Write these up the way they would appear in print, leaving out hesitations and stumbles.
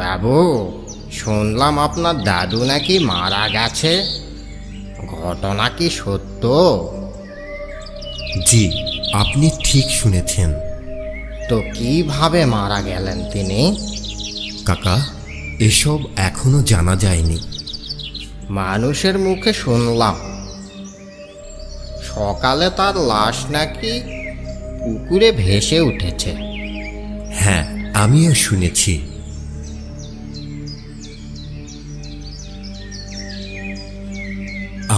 বাবু, শুনলাম আপনার দাদু নাকি মারা গেছে। ঘটনা কি সত্য? জি, আপনি ঠিক শুনেছেন। তো কিভাবে মারা গেলেন তিনি? কাকা, এসব এখনো জানা যায়নি। মানুষের মুখে শুনলাম সকালে তার লাশ নাকি পুকুরে ভেসে উঠেছে। হ্যাঁ, আমিও শুনেছি।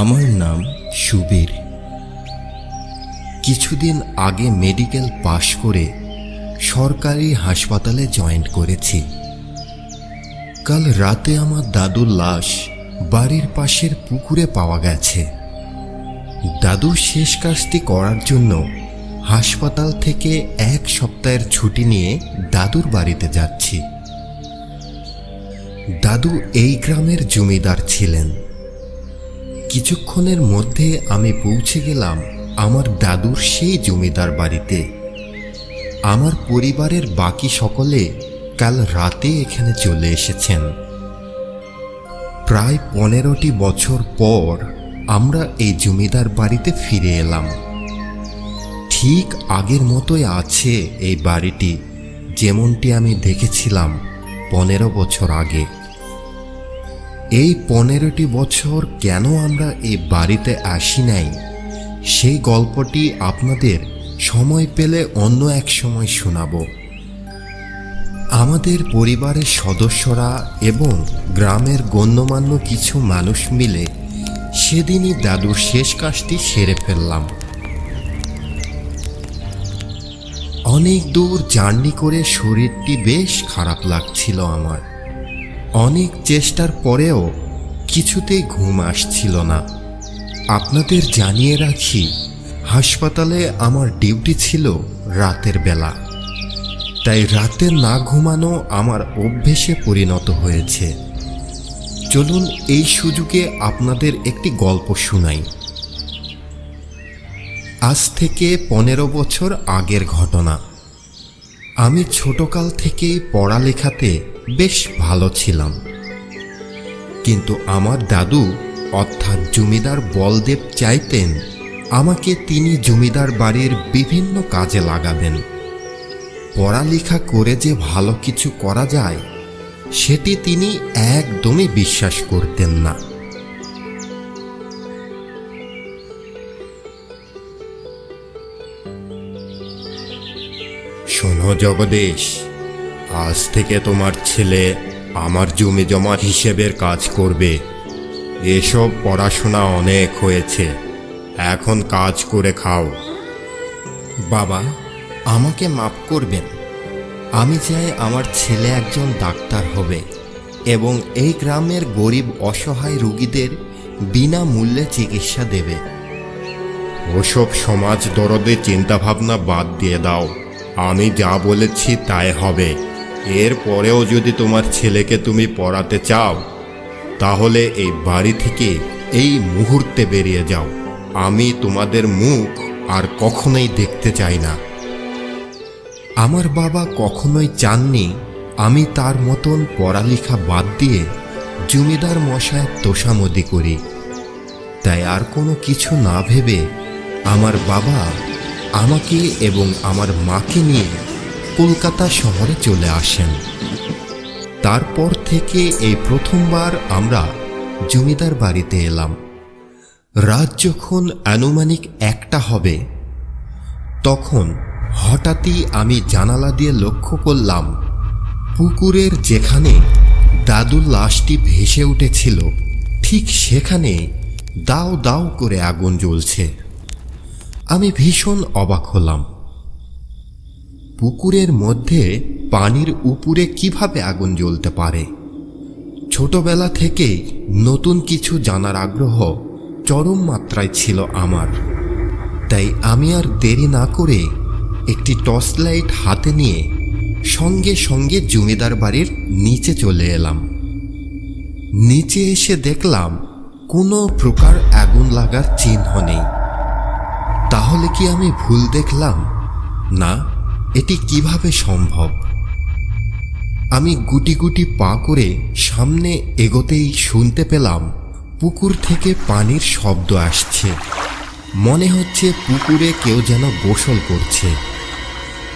আমার নাম সুবীর। কিছুদিন আগে মেডিকেল পাশ করে সরকারি হাসপাতালে জয়েন করেছি। কাল রাতে আমার দাদুর লাশ বাড়ির পাশের পুকুরে পাওয়া গেছে। দাদুর শেষ কাজটি করার জন্য হাসপাতাল থেকে 1 সপ্তাহের ছুটি নিয়ে দাদুর বাড়িতে যাচ্ছি। দাদু এই গ্রামের জমিদার ছিলেন। কিছুক্ষণের মধ্যে আমি পৌঁছে গেলাম আমার দাদুর সেই জমিদার বাড়িতে। আমার পরিবারের বাকি সকলে কাল রাতে এখানে চলে এসেছেন। প্রায় 15টি বছর পর আমরা এই জমিদার বাড়িতে ফিরে এলাম। ঠিক আগের মতোই আছে এই বাড়িটি, যেমনটি আমি দেখেছিলাম 15 বছর আগে। এই 15টি বছর কেন আমরা এই বাড়িতে আসি নাই, সেই গল্পটি আপনাদের সময় পেলে অন্য এক সময় শোনাব। আমাদের পরিবারের সদস্যরা এবং গ্রামের গণ্যমান্য কিছু মানুষ মিলে সেদিনই দাদুর শেষ কাজটি সেরে ফেললাম। অনেক দূর জার্নি করে শরীরটি বেশ খারাপ লাগছিল আমার। অনেক চেষ্টার পরেও কিছুতেই ঘুম আসছিল না। আপনাদের জানিয়ে রাখি, হাসপাতালে আমার ডিউটি ছিল রাতের বেলা, তাই রাতে না ঘুমানো আমার অভ্যেসে পরিণত হয়েছে। চলুন এই সুযোগে আপনাদের একটি গল্প শোনাই। আজ থেকে 15 বছর আগের ঘটনা। আমি ছোটকাল থেকেই পড়ালেখাতে বেশ ভালো ছিলাম, কিন্তু আমার দাদু অর্থাৎ জমিদার বলদেব চাইতেন আমাকে তিনি জমিদার বাড়ির বিভিন্ন কাজে লাগাবেন। পড়ালেখা করে যে ভালো কিছু করা যায় সেটি তিনি একদমই বিশ্বাস করতেন না। শোনো জগদীশ, আজ থেকে তোমার ছেলে আমার জমি জমা হিসেবের কাজ করবে। এসব পড়াশোনা অনেক হয়েছে, এখন কাজ করে খাও। বাবা, আমাকে মাফ করবেন। আমি চাই আমার ছেলে একজন ডাক্তার হবে এবং এই গ্রামের গরিব অসহায় রোগীদের বিনামূল্যে চিকিৎসা দেবে। ওসব সমাজ দরদের চিন্তাভাবনা বাদ দিয়ে দাও। আমি যা বলেছি তাই হবে। এরপরেও যদি তোমার ছেলেকে তুমি পড়াতে চাও তাহলে এই বাড়ি থেকে এই মুহূর্তে বেরিয়ে যাও। আমি তোমাদের মুখ আর কখনোই দেখতে চাই না। আমার বাবা কখনোই চাননি আমি তার মতন পড়ালেখা বাদ দিয়ে জমিদার মশায়ের তোষামদি করি। তাই আর কোনো কিছু না ভেবে আমার বাবা আমাকে এবং আমার মাকে নিয়ে কলকাতা শহরে চলে আসেন। তারপর থেকে এই প্রথমবার আমরা জমিদার বাড়িতে এলাম। রাত যখন আনুমানিক 1টা হবে, তখন হঠাৎই আমি জানালা দিয়ে লক্ষ্য করলাম পুকুরের যেখানে দাদুর লাশটি ভেসে উঠেছিল ঠিক সেখানে দাউ দাউ করে আগুন জ্বলছে। আমি ভীষণ অবাক হলাম। পুকুরের মধ্যে পানির উপরে কিভাবে আগুন জ্বলতে পারে? ছোটবেলা থেকে নতুন কিছু জানার আগ্রহ চরম মাত্রায় ছিল আমার। তাই আমি আর দেরি না করে একটি টর্চ লাইট হাতে নিয়ে সঙ্গে সঙ্গে জমিদার বাড়ির নিচে চলে এলাম। নিচে এসে দেখলাম কোনো প্রকার আগুন লাগার চিহ্ন নেই। তাহলে কি আমি ভুল দেখলাম? না, এটি কিভাবে সম্ভব? আমি গুটি গুটি পা করে সামনে এগোতেই শুনতে পেলাম পুকুর থেকে পানির শব্দ আসছে। মনে হচ্ছে পুকুরে কেউ যেন গোসল করছে,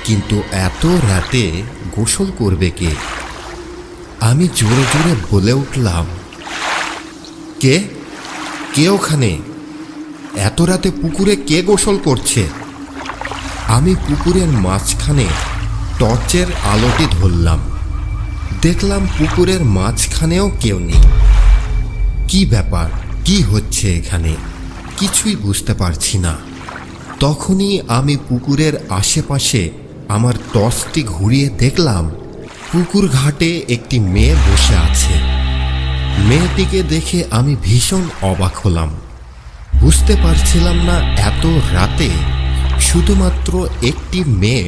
কিন্তু এত রাতে গোসল করবে কে? আমি জোরে জোরে বলে উঠলাম, কে কে ওখানে? এত রাতে পুকুরে কে গোসল করছে? আমি পুকুরের মাঝখানে টর্চের আলোটি ধরলাম। দেখলাম পুকুরের মাঝখানেও কেউ নেই। কি ব্যাপার, কি হচ্ছে এখানে? কিছুই বুঝতে পারছি না। তখনই আমি পুকুরের আশেপাশে আমার টর্চটি ঘুরিয়ে দেখলাম পুকুর ঘাটে একটি মেয়ে বসে আছে। মেয়েটিকে দেখে আমি ভীষণ অবাক হলাম। বুঝতে পারছিলাম না এত রাতে শুধুমাত্র একটি মেয়ে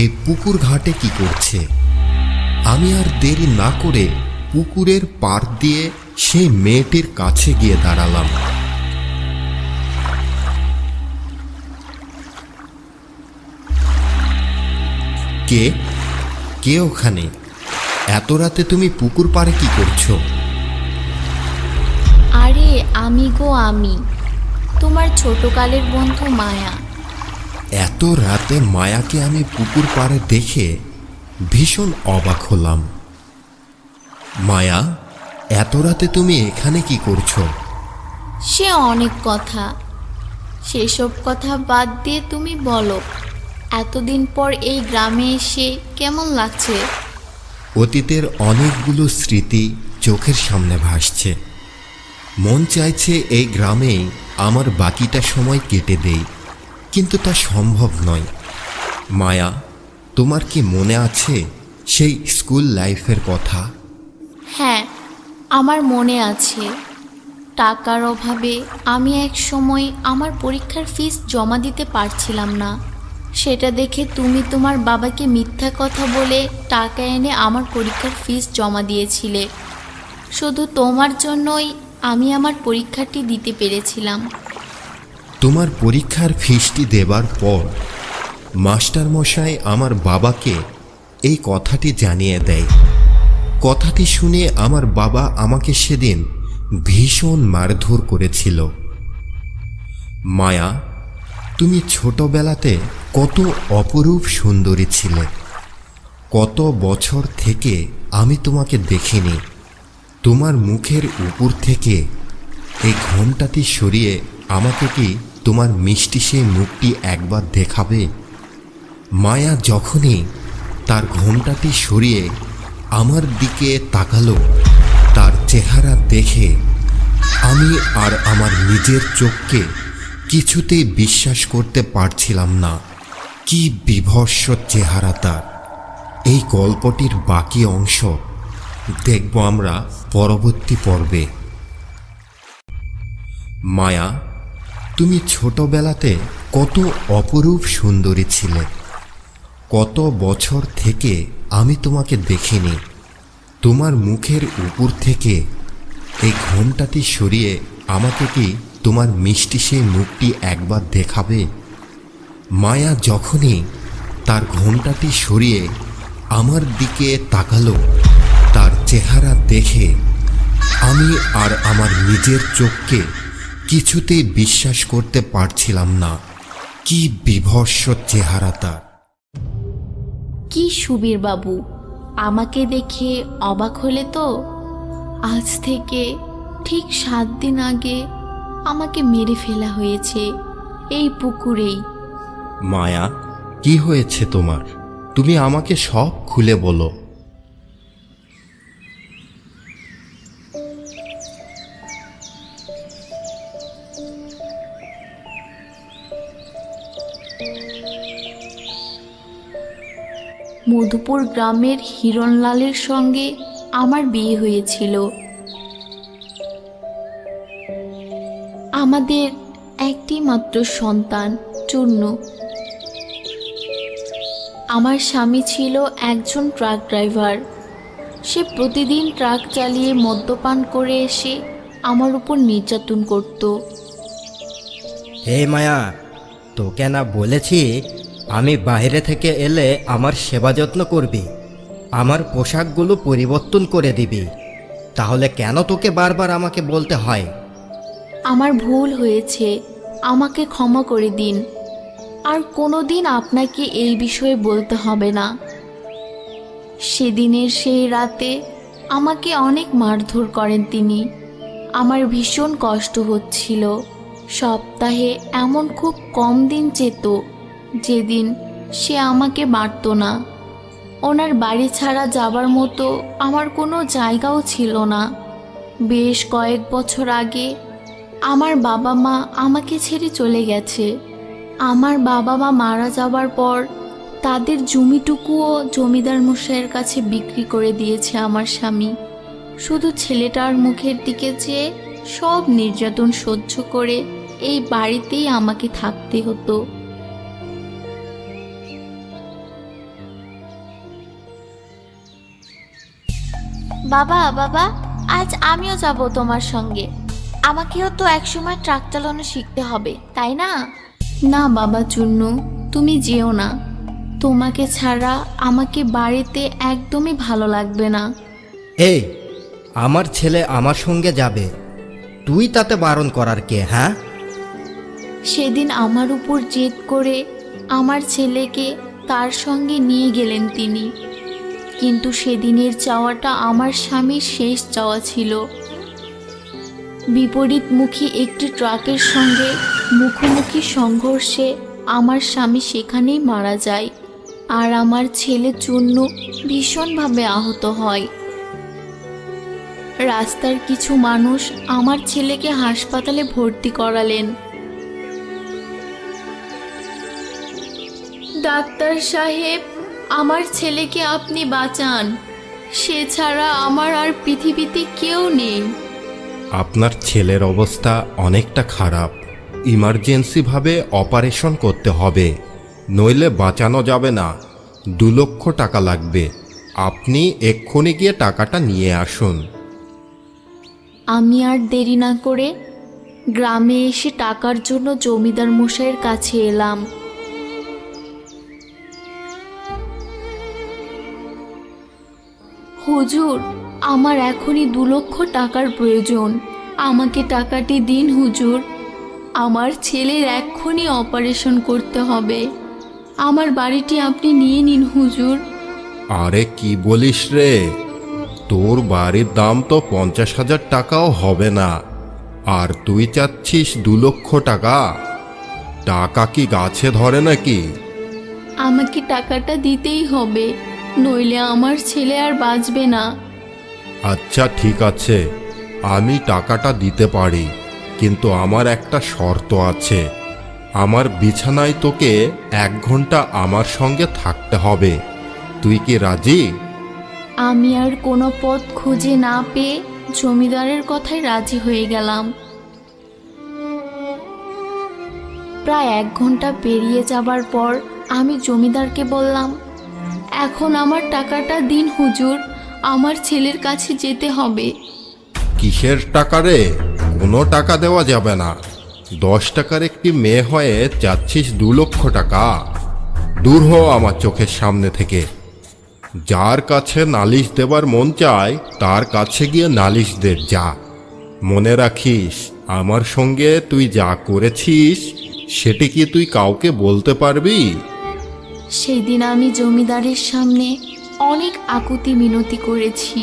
এই পুকুর ঘাটে কি করছে। আমি আর দেরি না করে পুকুরের পাড় দিয়ে সেই মেয়েটির কাছে গিয়ে দাঁড়ালাম। কে কে ওখানে? এত রাতে তুমি পুকুর পাড়ে কি করছো? আরে আমি গো, আমি তোমার ছোটকালের বন্ধু মায়া। এত রাতে মায়াকে আমি পুকুর পাড়ে দেখে ভীষণ অবাক হলাম। মায়া, এত রাতে তুমি এখানে কি করছো? সে অনেক কথা, সেসব কথা বাদ দিয়ে তুমি বলো, এতদিন পর এই গ্রামে এসে কেমন লাগছে? অতীতের অনেকগুলো স্মৃতি চোখের সামনে ভাসছে। মন চাইছে এই গ্রামেই আমার বাকিটা সময় কেটে দেই, কিন্তু তা সম্ভব নয়। মায়া, তোমার কি মনে আছে সেই স্কুল লাইফের কথা? হ্যাঁ, আমার মনে আছে। টাকার অভাবে আমি এক সময় আমার পরীক্ষার ফিস জমা দিতে পারছিলাম না। সেটা দেখে তুমি তোমার বাবাকে মিথ্যা কথা বলে টাকা এনে আমার পরীক্ষার ফিস জমা দিয়েছিলে। শুধু তোমার জন্যই আমি আমার পরীক্ষাটি দিতে পেরেছিলাম। তোমার পরীক্ষার ফিসটি দেবার পর মাস্টারমশাই আমার বাবাকে এই কথাটি জানিয়ে দেয়। কথাটি শুনে আমার বাবা আমাকে সেদিন ভীষণ মারধর করেছিল। মায়া, তুমি ছোটবেলাতে কত অপরূপ সুন্দরী ছিলে। কত বছর থেকে আমি তোমাকে দেখিনি। তোমার মুখের উপর থেকে এই ঘোমটাটি সরিয়ে আমাকে কি তোমার মিষ্টি সেই মুখটি একবার দেখাবে? মায়া যখনই তার ঘোমটাটি সরিয়ে আমার দিকে তাকালো, তার চেহারা দেখে আমি আর আমার নিজের চোখকে কিছুতেই বিশ্বাস করতে পারছিলাম না। কি বিভৎস চেহারা তার! এই গল্পটির বাকি অংশ দেখব আমরা পরবর্তী পর্বে। মায়া, তুমি ছোটবেলাতে কত অপরূপ সুন্দরী ছিলে। কত বছর থেকে আমি তোমাকে দেখিনি। তোমার মুখের উপর থেকে এই ঘোমটাটি সরিয়ে আমাকে কি তোমার মিষ্টি সেই মুখটি একবার দেখাবে? মায়া যখনই তার ঘোমটাটি সরিয়ে আমার দিকে তাকালো, তার চেহারা দেখে আমি আর আমার নিজের চোখকে কিছুতেই বিশ্বাস করতে পারছিলাম না। কি বিভৎস চেহারা তার! কি সুবীর বাবু, আমাকে দেখে অবাক হলে তো? আজ থেকে ঠিক 7 দিন আগে আমাকে মেরে ফেলা হয়েছে এই পুকুরেই। মায়া, কি হয়েছে তোমার? তুমি আমাকে সব খুলে বলো। মধুপুর গ্রামের হিরণলালের সঙ্গে আমার বিয়ে হয়েছিল। আমাদের একটি মাত্র সন্তান চূর্ণ। আমার স্বামী ছিল একজন ট্রাক ড্রাইভার। সে প্রতিদিন ট্রাক চালিয়ে মদ্যপান করে এসে আমার উপর নির্যাতন করত। হে মায়া, তোকে না বলেছি আমি বাইরে থেকে এলে আমার সেবা যত্ন করবি? আমার পোশাকগুলো পরিবর্তন করে দিবি। তাহলে কেন তোকে বারবার আমাকে বলতে হয়? আমার ভুল হয়েছে, আমাকে ক্ষমা করে দিন। আর কোনো দিন আপনাকে এই বিষয়ে বলতে হবে না। সেদিনের সেই রাতে আমাকে অনেক মারধর করেন তিনি। আমার ভীষণ কষ্ট হচ্ছিল। সপ্তাহে এমন খুব কম দিন যেত যেদিন সে আমাকে মারত না। ওনার বাড়ি ছাড়া যাবার মতো আমার কোনো জায়গাও ছিল না। বেশ কয়েক বছর আগে আমার বাবা মা আমাকে ছেড়ে চলে গেছে। আমার বাবা মা মারা যাবার পর তাদের জমিটুকুও জমিদার মশাইয়ের কাছে বিক্রি করে দিয়েছে আমার স্বামী। শুধু ছেলেটার মুখের দিকে চেয়ে সব নির্যাতন সহ্য করে এই বাড়িতেই আমাকে থাকতে হতো। বাবা বাবা, আজ আমিও যাব তোমার সঙ্গে। আমাকেও তো একসময় ট্রাক চালানো শিখতে হবে, তাই না? না বাবা চুন্নু, তুমি যেও না। তোমাকে ছাড়া আমাকে বাড়িতে একদমই ভালো লাগবে না। এই, আমার ছেলে আমার সঙ্গে যাবে, তুই তাতে বারণ করার কে? হ্যাঁ, সেদিন আমার উপর জেদ করে আমার ছেলেকে তার সঙ্গে নিয়ে গেলেন তিনি। কিন্তু সেদিনের চাওয়াটা আমার স্বামীর শেষ চাওয়া ছিল। বিপরীতমুখী একটি ট্রাকের সঙ্গে মুখোমুখি সংঘর্ষে আমার স্বামী সেখানেই মারা যায়, আর আমার ছেলে চুন্নু ভীষণভাবে আহত হয়। রাস্তার কিছু মানুষ আমার ছেলেকে হাসপাতালে ভর্তি করালেন। ডাক্তার সাহেব, আমার ছেলেকে আপনি বাঁচান, সে ছাড়া আমার আর পৃথিবীতে কেউ নেই। আপনার ছেলের অবস্থা অনেকটা খারাপ, ইমার্জেন্সিভাবে অপারেশন করতে হবে, নইলে বাঁচানো যাবে না। 2 লক্ষ টাকা লাগবে। আপনি এক্ষুনি গিয়ে টাকাটা নিয়ে আসুন। আমি আর দেরি না করে গ্রামে এসে টাকার জন্য জমিদার মশাইয়ের কাছে এলাম। হুজুর, আমার এখনই 2 লক্ষ টাকার প্রয়োজন। আমাকে টাকাটি দিন হুজুর। আমার ছেলের এক্ষুনি অপারেশন করতে হবে। আমার বাড়িটি আপনি নিয়ে নিন হুজুর। আরে কি বলিস রে, তোর বাড়ির দাম তো 50,000 টাকাও হবে না, আর তুই চাচ্ছিস 2 লক্ষ টাকা? টাকা কি গাছে ধরে নাকি? আমাকে টাকাটা দিতেই হবে, নইলে আমার ছেলে আর বাঁচবে না। আচ্ছা ঠিক আছে, আমি টাকাটা দিতে পারি, কিন্তু আমার একটা শর্ত আছে। আমার বিছানায় তোকে 1 ঘন্টা আমার সঙ্গে থাকতে হবে। তুই কি রাজি? আমি আর কোনো পথ খুঁজে না পেয়ে জমিদারের কথায় রাজি হয়ে গেলাম। প্রায় 1 ঘন্টা পেরিয়ে যাবার পর আমি জমিদারকে বললাম, এখন আমার টাকাটা দিন হুজুর, আমার ছেলের কাছে যেতে হবে। কিসের টাকা রে? কোনো টাকা দেওয়া যাবে না। 10 টাকার একটি মেয়ে হয়ে চাচ্ছিস 2 লক্ষ টাকা? দূর হ আমার চোখের সামনে থেকে। যার কাছে নালিশ দেবার মন চায় তার কাছে গিয়ে নালিশ দে যা। মনে রাখিস, আমার সঙ্গে তুই যা করেছিস সেটি কি তুই কাউকে বলতে পারবি? সেদিন আমি জমিদারের সামনে অনেক আকুতি মিনতি করেছি,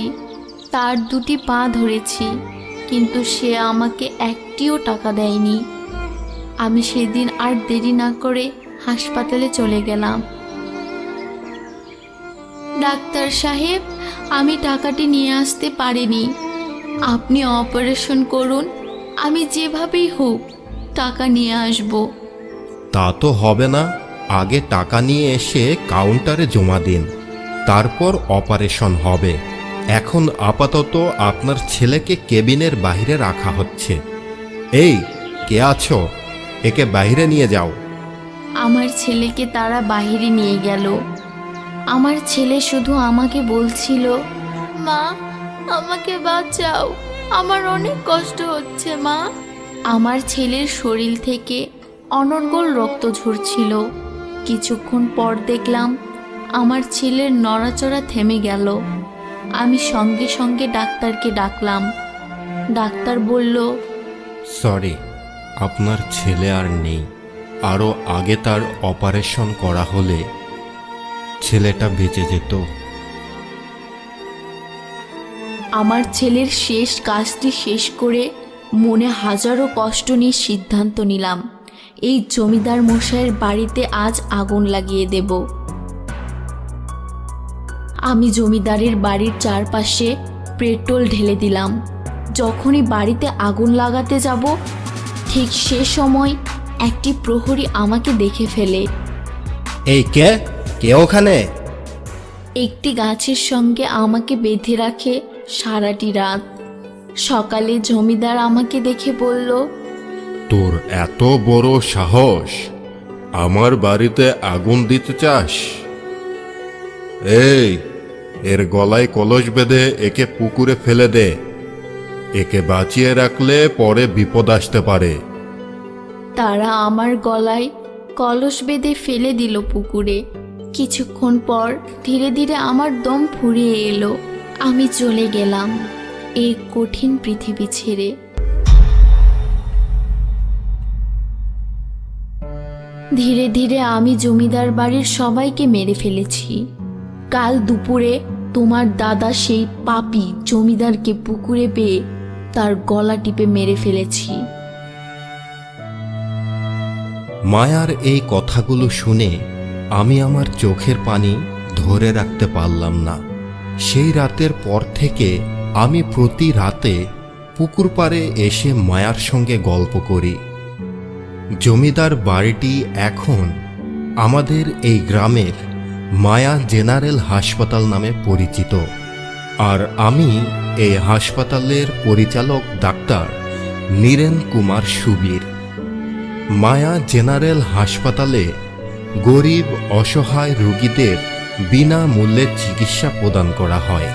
তার 2টি পা ধরেছি, কিন্তু সে আমাকে একটিও টাকা দেয়নি। আমি সেদিন আর দেরি না করে হাসপাতালে চলে গেলাম। ডাক্তার সাহেব, আমি টাকাটি নিয়ে আসতে পারিনি। আপনি অপারেশন করুন, আমি যেভাবেই হোক টাকা নিয়ে আসব। তা তো হবে না, আগে টাকা নিয়ে এসে কাউন্টারে জমা দিন, তারপর অপারেশন হবে। এখন আপাতত আপনার ছেলেকে কেবিনের বাইরে রাখা হচ্ছে। এই, কে আছো? একে বাইরে নিয়ে যাও। আমার ছেলেকে তারা বাইরে নিয়ে গেল। আমার ছেলে শুধু আমাকে বলছিল, মা আমাকে বাঁচাও, আমার অনেক কষ্ট হচ্ছে মা। আমার ছেলের শরীর থেকে অনর্গল রক্ত ঝরছিল। কিছুক্ষণ পর দেখলাম আমার ছেলের নড়াচড়া থেমে গেল। আমি সঙ্গে সঙ্গে ডাক্তারকে ডাকলাম। ডাক্তার বলল, সরি, আপনার ছেলে আর নেই। আরও আগে তার অপারেশন করা হলে ছেলেটা বেঁচে যেত। আমার ছেলের শেষ কাজটি শেষ করে মনে হাজারো কষ্ট নিয়ে সিদ্ধান্ত নিলাম, এই জমিদার মশাইয়ের বাড়িতে আজ আগুন লাগিয়ে দেব। আমি জমিদারের বাড়ির চারপাশে পেট্রোল ঢেলে দিলাম। যখনই বাড়িতে আগুন লাগাতে যাব, ঠিক সে সময় একটি প্রহরী আমাকে দেখে ফেলে। এই কে কে ওখানে? একটি গাছের সঙ্গে আমাকে বেঁধে রাখে সারাটি রাত। সকালে জমিদার আমাকে দেখে বলল, তোর এত বড় সাহস, আমার বাড়িতে আগুন দিতে চাস? এই, এর গলায় কলস বেঁধে একে পুকুরে ফেলে দে। একে বাঁচিয়ে রাখলে পরে বিপদ আসতে পারে। তারা আমার গলায় কলস বেঁধে ফেলে দিল পুকুরে। কিছুক্ষণ পর ধীরে ধীরে আমার দম ফুরিয়ে এলো। আমি চলে গেলাম এই কঠিন পৃথিবী ছেড়ে। ধীরে ধীরে আমি জমিদার বাড়ির সবাইকে মেরে ফেলেছি। কাল দুপুরে তোমার দাদা সেই পাপী জমিদারকে পুকুরে পেয়ে তার গলা টিপে মেরে ফেলেছি। মায়ার এই কথাগুলো শুনে আমি আমার চোখের পানি ধরে রাখতে পারলাম না। সেই রাতের পর থেকে আমি প্রতি রাতে পুকুর পাড়ে এসে মায়ার সঙ্গে গল্প করি। জমিদার বাড়িটি এখন আমাদের এই গ্রামের মায়া জেনারেল হাসপাতাল নামে পরিচিত। আর আমি এই হাসপাতালের পরিচালক ডাক্তার নীরেন কুমার সুবীর। মায়া জেনারেল হাসপাতালে গরিব অসহায় রোগীদের বিনামূল্যে চিকিৎসা প্রদান করা হয়।